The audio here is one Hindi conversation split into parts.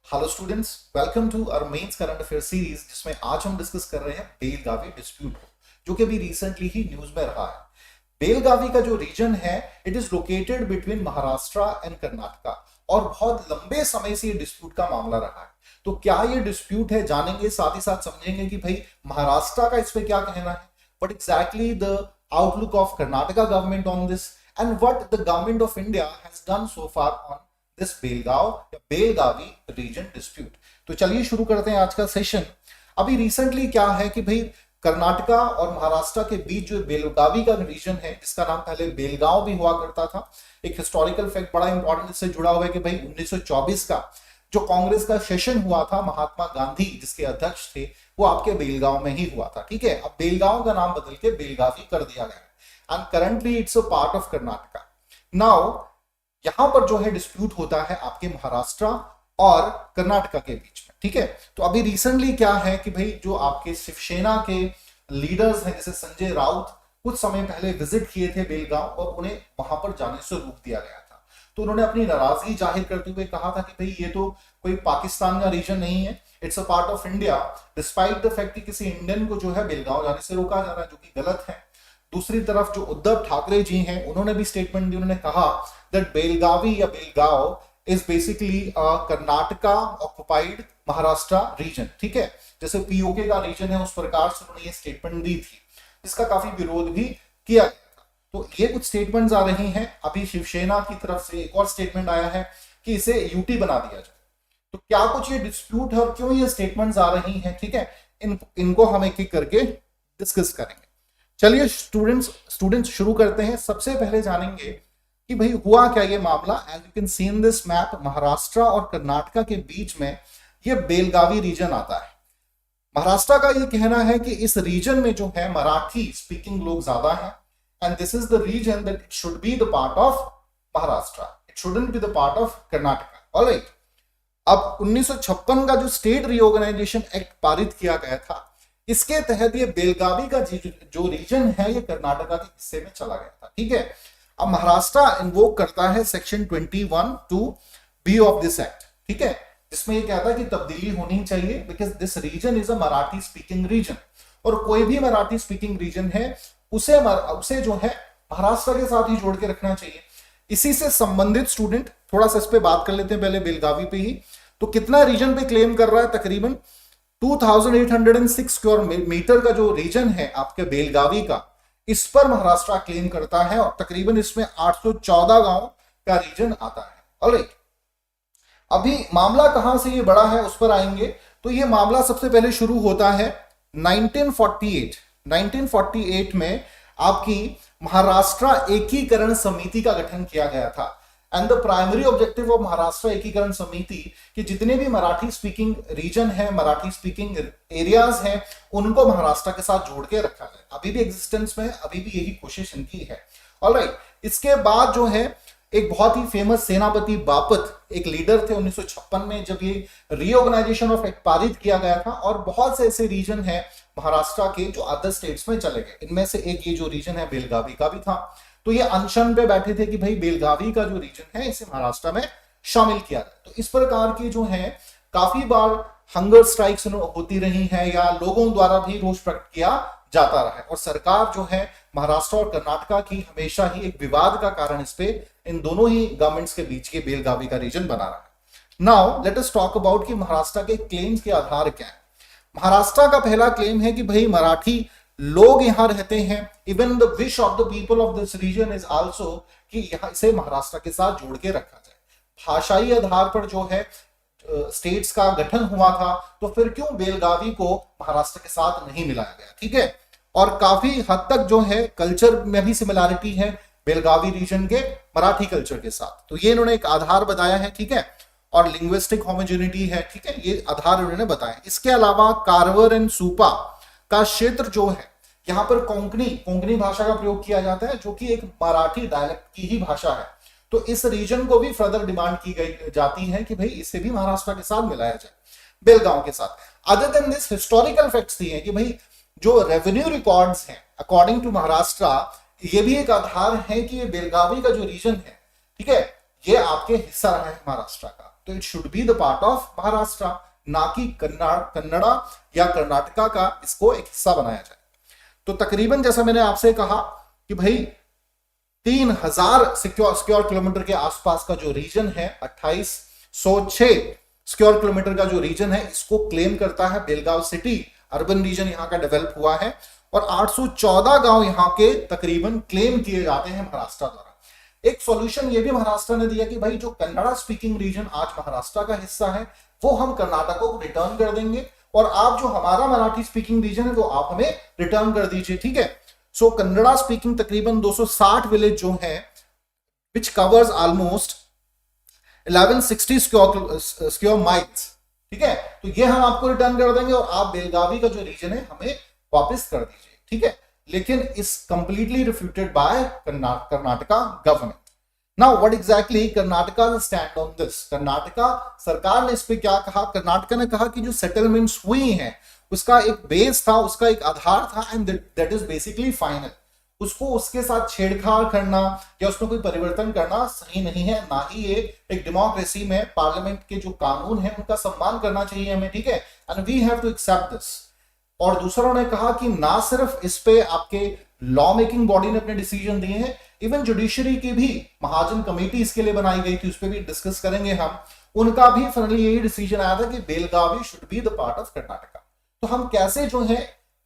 Hello students, welcome to our mains current affair series, जिसमें आज हम डिस्कस कर रहे हैं बेलगावी डिस्प्यूट को, जो कि अभी रिसेंटली ही न्यूज में रहा है। बेलगावी का जो रीजन है, it is located between Maharashtra and Karnataka, और बहुत लंबे समय से ये डिस्प्यूट का मामला रहा है। तो क्या ये डिस्प्यूट है, जानेंगे, साथ ही साथ समझेंगे कि भाई महाराष्ट्र का इस पे क्या कहना है, what exactly the outlook of Karnataka government on this, and what the government of India has done so far on this Belgaum या बेलगावी रीजन डिस्प्यूट। तो चलिए शुरू करते हैं आज का सेशन। अभी रिसेंटली क्या है कि भाई कर्नाटका और महाराष्ट्र के बीच जो बेलगावी का रीजन है, जिसका नाम पहले बेलगांव भी हुआ करता था, एक हिस्टोरिकल फैक्ट बड़ा इंपॉर्टेंट इससे जुड़ा हुआ है कि भाई 1924 का जो कांग्रेस का सेशन हुआ था, महात्मा गांधी जिसके अध्यक्ष थे, वो आपके बेलगांव में ही हुआ था। ठीक है, अब बेलगांव का नाम बदल के बेलगावी कर दिया गया and currently it's a part of Karnataka. Now यहां पर जो है डिस्प्यूट होता है आपके महाराष्ट्र और कर्नाटका के बीच में। ठीक है, तो अभी रिसेंटली क्या है कि भाई जो आपके शिवसेना के लीडर्स हैं, जैसे संजय राउत, कुछ समय पहले विजिट किए थे बेलगांव और उन्हें वहां पर जाने से रोक दिया गया था। तो उन्होंने अपनी नाराजगी जाहिर करते हुए कहा था कि भाई ये तो कोई पाकिस्तान का रीजन नहीं है, it's a part of India, despite the fact कि किसी इंडियन को जो है बेलगांव जाने से रोका जा रहा है, जो कि गलत है। दूसरी तरफ जो उद्धव ठाकरे जी हैं, उन्होंने भी स्टेटमेंट दी, उन्होंने कहा दैट बेलगावी या Belgaum is basically Karnataka occupied Maharashtra region. ठीक है, जैसे पीओके का रीजन है, उस प्रकार से उन्होंने ये स्टेटमेंट दी थी, जिसका काफी विरोध भी किया गया था। तो ये कुछ स्टेटमेंट्स आ रही हैं। अभी शिवसेना की तरफ से एक और स्टेटमेंट आया है कि इसे यूटी बना दिया जाए। तो क्या कुछ ये डिस्प्यूट है और क्यों ये स्टेटमेंट्स आ रही हैं, ठीक है, इनको हम एक एक करके डिस्कस करेंगे। चलिए स्टूडेंट्स शुरू करते हैं। सबसे पहले जानेंगे कि भाई हुआ क्या ये मामला। As you can see in this map, Maharashtra और कर्नाटका के बीच में ये बेलगावी रीजन आता है। महाराष्ट्र का ये कहना है कि इस रीजन में जो है मराठी स्पीकिंग लोग ज्यादा हैं, and this is the region that it should be the part of Maharashtra, it shouldn't be the part of Karnataka. Alright, अब 1956 का जो स्टेट रीऑर्गेनाइजेशन एक्ट पारित किया गया था, इसके तहत ये बेलगावी का जो रीजन है ये कर्नाटका के हिस्से में चला गया था। ठीक है, अब महाराष्ट्र इन्वोक करता है section 21(2)(b) of this act. ठीक है, जिसमें ये कहता है कि तब्दीली होनी चाहिए because this region is a Marathi speaking region, और कोई भी मराठी स्पीकिंग रीजन है उसे जो है महाराष्ट्र के साथ ही जोड़ के रखना चाहिए। इसी से संबंधित स्टूडेंट थोड़ा सा इस पे बात कर लेते हैं पहले बेलगावी पे ही। तो कितना रीजन पे क्लेम कर रहा है? तकरीबन 2806 स्क्वायर मीटर का जो रीजन है आपके बेलगावी का, इस पर महाराष्ट्र क्लेम करता है, और तकरीबन इसमें 814 गांव का रीजन आता है। ऑलराइट, अभी मामला कहां से ये बड़ा है उस पर आएंगे। तो ये मामला सबसे पहले शुरू होता है 1948 में आपकी महाराष्ट्र एकीकरण समिति का गठन किया गया था। And the primary objective of Maharashtra एकीकरण समिति कि जितने भी मराठी स्पीकिंग रीजन है, मराठी स्पीकिंग एरियाज हैं, उनको महाराष्ट्र के साथ जोड़ के रखा जाए। अभी भी एग्जिस्टेंस में, अभी भी यही कोशिश इनकी है। ऑलराइट, इसके बाद जो है एक बहुत ही फेमस सेनापति बापट एक लीडर थे 1956 में, जब ये रीऑर्गेनाइजेशन ऑफ एक्ट पारित किया गया था, और बहुत से ऐसे रीजन है महाराष्ट्र के जो अदर स्टेट्स में चले गए। इनमें से एक ये जो रीजन है बेलगावी का भी था। तो ये अनशन पे बैठे थे कि भाई बेलगावी का जो रीजन है इसे महाराष्ट्र में शामिल किया जाए। तो इस प्रकार की जो है काफी बार हंगर स्ट्राइक्स होती रही है, या लोगों द्वारा भी रोष प्रकट किया जाता रहा है, और सरकार जो है महाराष्ट्र और कर्नाटका की हमेशा ही एक विवाद का कारण इस पे इन दोनों ही गवर्नमेंट्स के बीच के बेलगावी का रीजन बना रहा है। Now let us talk about कि महाराष्ट्र के क्लेम्स के आधार क्या है। महाराष्ट्र का पहला क्लेम है कि भाई मराठी लोग यहां रहते हैं। Even the wish of the people of this region is also कि यहां इसे महाराष्ट्र के साथ जोड़ के रखा जाए। भाषाई आधार पर जो है स्टेट्स का गठन हुआ था, तो फिर क्यों बेलगावी को महाराष्ट्र के साथ नहीं मिलाया गया? ठीक है, और काफी हद तक जो है कल्चर में भी सिमिलैरिटी है बेलगावी रीजन के मराठी कल्चर के साथ, तो ये इन्होंने एक आधार बताया है। ठीक है, और लिंग्विस्टिक होमोजेनिटी है। ठीक है, ये आधार उन्होंने बताया। इसके अलावा कारवर एंड सूपा का क्षेत्र जो है, यहाँ पर कोंकणी भाषा का प्रयोग किया जाता है, जो कि एक मराठी डायलेक्ट की ही भाषा है। तो इस रीजन को भी फर्दर डिमांड की गई जाती है कि भाई इसे भी महाराष्ट्र के साथ मिलाया जाए बेलगांव के साथ। Other than this historical facts दिए हैं कि भाई जो रेवेन्यू रिकॉर्ड्स हैं अकॉर्डिंग टू महाराष्ट्र, ये भी एक आधार है कि बेलगावी का जो रीजन है, ठीक है, ये आपके हिस्सा रहा है महाराष्ट्र का। तो it should be the part of Maharashtra, ना कि कन्नड़ा या कर्नाटका का इसको एक हिस्सा बनाया जाए। तो तकरीबन जैसा मैंने आपसे कहा कि भाई 3000 स्क्वायर किलोमीटर के आसपास का जो रीजन है, 2806 स्क्वायर किलोमीटर का जो रीजन है, इसको क्लेम करता है बेलगाव सिटी। अर्बन रीजन यहां का डेवलप हुआ है और 814 गांव यहां के तकरीबन क्लेम किए जाते हैं महाराष्ट्र द्वारा। एक सॉल्यूशन ये भी महाराष्ट्र ने दिया कि भाई जो कन्नड़ा स्पीकिंग रीजन आज महाराष्ट्र का हिस्सा है वो हम कर्नाटक को रिटर्न कर देंगे, और आप जो हमारा मराठी स्पीकिंग रीजन है वो आप हमें रिटर्न कर दीजिए, ठीक है। सो कन्नड़ा स्पीकिंग तकरीबन 260 विलेज जो है which covers almost 1160 square miles, ठीक है। तो ये हम आपको रिटर्न कर देंगे और आप बेलगावी का जो रीजन है हमें वापस कर दीजिए, ठीक है। लेकिन is completely refuted by Karnataka government. Now what exactly Karnataka stand on this? Karnataka सरकार ने इस पे क्या कहा? कर्नाटका ने कहा कि जो सेटलमेंट्स हुई हैं उसका एक बेस था, उसका एक आधार था, and that is basically final. उसको उसके साथ छेड़छाड़ करना या उसमें कोई परिवर्तन करना सही नहीं है, ना ही ये एक डेमोक्रेसी में पार्लियामेंट के जो कानून है उनका सम्मान करना चाहिए हमें, ठीक है। And we have to accept this. और दूसरा उन्होंने कहा कि ना सिर्फ इस पे आपके लॉ मेकिंग बॉडी ने अपने डिसीजन दिए हैं, इवन जुडिशरी की भी महाजन कमेटी इसके लिए बनाई गई थी, उस पर भी डिस्कस करेंगे हम। उनका भी फाइनली यही डिसीजन आया था कि Belagavi should be the part of Karnataka. तो हम कैसे जो है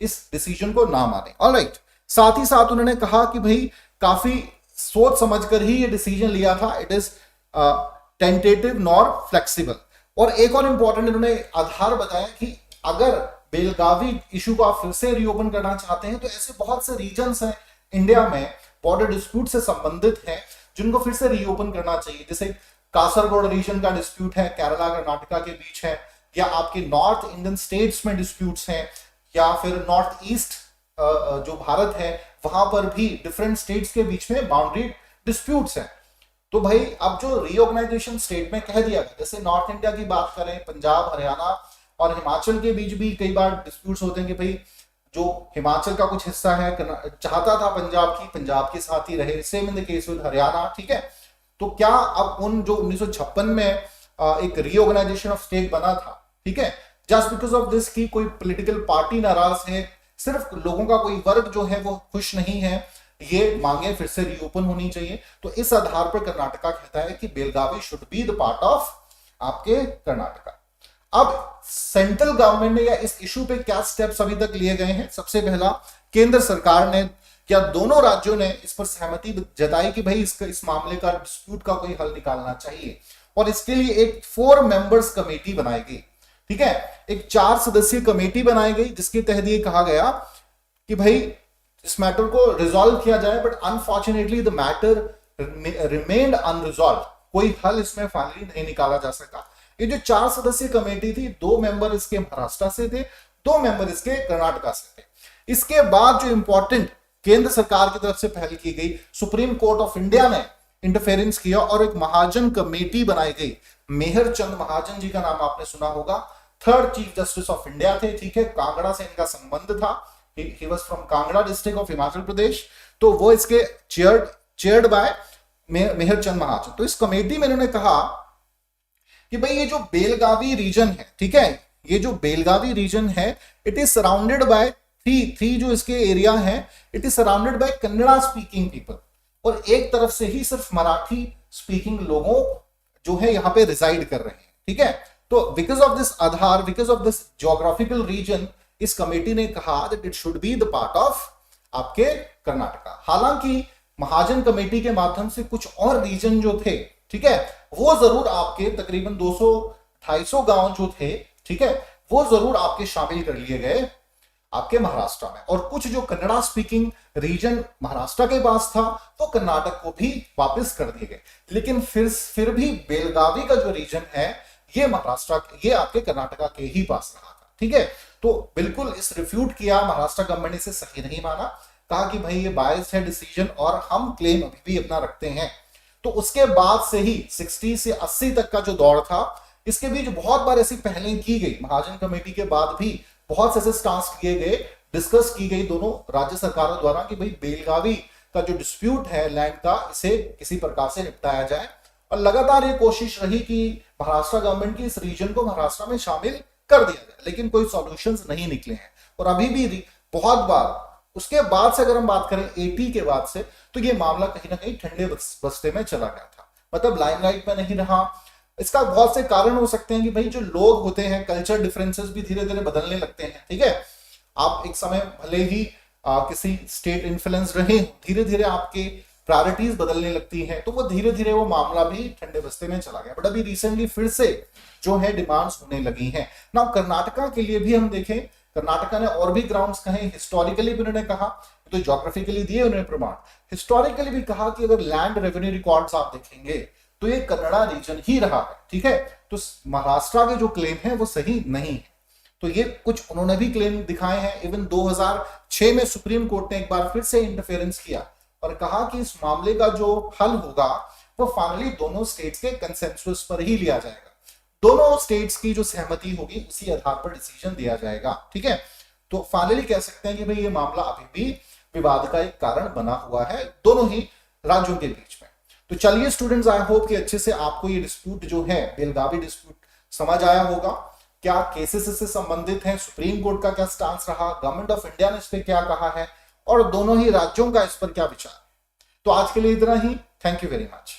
इस डिसीजन को ना माने, ऑलराइट। साथ ही साथ उन्होंने कहा कि भाई काफी सोच समझकर ही ये डिसीजन लिया था, it is tentative nor flexible. और एक और इंपॉर्टेंट इन्होंने आधार बताया कि अगर बेलगावी इशू को आप फिर से रीओपन करना चाहते हैं तो ऐसे बहुत से रीजन्स हैं इंडिया में बॉर्डर डिस्प्यूट से संबंधित हैं जिनको फिर से रीओपन करना चाहिए। जैसे कासरगोड रीजन का डिस्प्यूट है, केरला कर्नाटका के बीच है, या आपके नॉर्थ इंडियन स्टेट्स में डिस्प्यूट्स हैं, या फिर नॉर्थ ईस्ट जो भारत है वहां पर भी डिफरेंट स्टेट्स के बीच में बाउंड्री डिस्प्यूट्स हैं। तो भाई अब जो रीऑर्गेनाइजेशन स्टेट में कह दिया गया, जैसे नॉर्थ इंडिया की बात करें, पंजाब, हरियाणा और हिमाचल के बीच भी कई बार डिस्प्यूट्स होते हैं कि भाई जो हिमाचल का कुछ हिस्सा है चाहता था पंजाब के साथ ही रहे, same in the case with Haryana, ठीक है। तो क्या अब उन जो 1956 में एक रीऑर्गेनाइजेशन ऑफ स्टेट बना था, ठीक है, जस्ट बिकॉज ऑफ दिस की कोई पॉलिटिकल पार्टी नाराज है, सिर्फ लोगों का कोई वर्ग जो है वो खुश नहीं है, ये मांगे फिर से रीओपन होनी चाहिए। तो इस आधार पर कर्नाटका कहता है कि Belagavi should be the part of आपके कर्नाटका। अब सेंट्रल गवर्नमेंट ने या इस इशू पे क्या स्टेप्स अभी तक लिए गए हैं? सबसे पहला, केंद्र सरकार ने या दोनों राज्यों ने इस पर सहमति जताई कि भाई इस मामले का डिस्प्यूट का कोई हल निकालना चाहिए, और इसके लिए एक 4 मेंबर्स कमेटी बनाई गई, ठीक है। एक 4 सदस्यीय कमेटी बनाई गई जिसके तहत ये कहा गया कि भाई इस मैटर को रिजॉल्व किया जाए, but unfortunately the matter remained unresolved. कोई हल इसमें फाइनली नहीं निकाला जा सका। ये जो 4 सदस्यीय कमेटी थी, 2 मेंबर इसके महाराष्ट्र से थे, 2 मेंबर इसके कर्नाटका से थे। इसके बाद जो इंपॉर्टेंट केंद्र सरकार की तरफ से पहल की गई, सुप्रीम कोर्ट ऑफ इंडिया ने इंटरफेरेंस किया और एक महाजन कमेटी बनाई गई। मेहर चंद महाजन जी का नाम आपने सुना होगा, 3rd chief justice of India थे, ठीक है। कांगड़ा से इनका संबंध था, he was from Kangra district of Himachal Pradesh. तो वो इसके चेयर्ड बाय मेहर चंद महाजन। तो इस कमेटी में इन्होंने कहा कि भाई ये जो बेलगावी रीजन है, ठीक है, ये जो बेलगावी रीजन है, it is surrounded by three जो इसके एरिया है, it is surrounded by Kannada speaking people, और एक तरफ से ही सिर्फ मराठी स्पीकिंग लोगों जो है यहाँ पे रिसाइड कर रहे हैं, ठीक है। तो बिकॉज ऑफ दिस आधार, because of this geographical region, इस कमेटी ने कहा that it should be the part of आपके कर्नाटका। हालांकि महाजन कमेटी के माध्यम से कुछ और रीजन जो थे, ठीक है, वो जरूर आपके तकरीबन 200-250 गांव जो थे, ठीक है, वो जरूर आपके शामिल कर लिए गए आपके महाराष्ट्र में, और कुछ जो कन्नड़ा स्पीकिंग रीजन महाराष्ट्र के पास था वो कर्नाटक को भी वापस कर दिए गए। लेकिन फिर भी बेलगावी का जो रीजन है ये महाराष्ट्र, ये आपके कर्नाटका के ही पास रहा था, ठीक है। तो बिल्कुल इस रिफ्यूट किया महाराष्ट्र गवर्नमेंट ने, इसे सही नहीं माना, कहा कि भाई ये बायस्ड है डिसीजन और हम क्लेम अभी भी अपना रखते हैं। तो उसके बाद से ही 60 से 80 तक का जो दौर था, इसके बीच बहुत बार ऐसी पहलें की गई, महाजन कमेटी के बाद भी बहुत से ऐसे स्टांस किए गए, डिस्कस की गई दोनों राज्य सरकारों द्वारा कि भाई बेलगावी का जो डिस्प्यूट है लैंड का, इसे किसी प्रकार से निपटाया जाए। और लगातार ये कोशिश रही कि महाराष्ट्र गवर्नमेंट की इस रीजन को महाराष्ट्र में शामिल कर दिया जाए, लेकिन कोई सॉल्यूशंस नहीं निकले हैं। और अभी भी बहुत बार उसके बाद से अगर हम बात करें 80 के बाद से, तो ये मामला कहीं ना कहीं ठंडे बस्ते में चला गया था, मतलब लाइमलाइट में नहीं रहा। इसका बहुत से कारण हो सकते हैं कि भाई जो लोग होते हैं, कल्चर डिफरेंसेस भी धीरे धीरे बदलने लगते हैं, ठीक है। आप एक समय भले ही किसी स्टेट इन्फ्लुएंस रहे, धीरे धीरे आपके प्रायोरिटीज बदलने लगती हैं, तो वो धीरे धीरे वो मामला भी ठंडे बस्ते में चला गया। बट अभी रिसेंटली फिर से जो है डिमांड्स होने लगी हैं ना। कर्नाटका के लिए भी हम देखें, कर्नाटका ने और भी ग्राउंड्स कहे, हिस्टोरिकली भी उन्होंने कहा, तो ज्योग्राफिकली दिए उन्होंने प्रमाण, हिस्टोरिकली भी कहा कि अगर लैंड रेवेन्यू रिकॉर्ड्स आप देखेंगे तो ये कन्नड़ा रीजन ही रहा है, ठीक है। तो महाराष्ट्र के जो क्लेम है वो सही नहीं है, तो ये कुछ उन्होंने भी क्लेम दिखाए हैं। इवन 2006 में सुप्रीम कोर्ट ने एक बार फिर से इंटरफेरेंस किया और कहा कि इस मामले का जो हल होगा वो फाइनली दोनों स्टेट्स के कंसेंसस पर ही लिया जाएगा, दोनों स्टेट्स की जो सहमति होगी उसी आधार पर डिसीजन दिया जाएगा, ठीक है। तो फाइनली कह सकते हैं कि भाई ये मामला अभी भी विवाद का एक कारण बना हुआ है दोनों ही राज्यों के बीच में। तो चलिए स्टूडेंट्स, आई होप कि अच्छे से आपको ये डिस्प्यूट जो है बेलगावी डिस्प्यूट समझ आया होगा, क्या केसेस इससे संबंधित हैं, सुप्रीम कोर्ट का क्या स्टांस रहा, गवर्नमेंट ऑफ इंडिया ने इस पे क्या कहा है और दोनों ही राज्यों का इस पर क्या विचार। तो आज के लिए इतना ही, थैंक यू वेरी मच।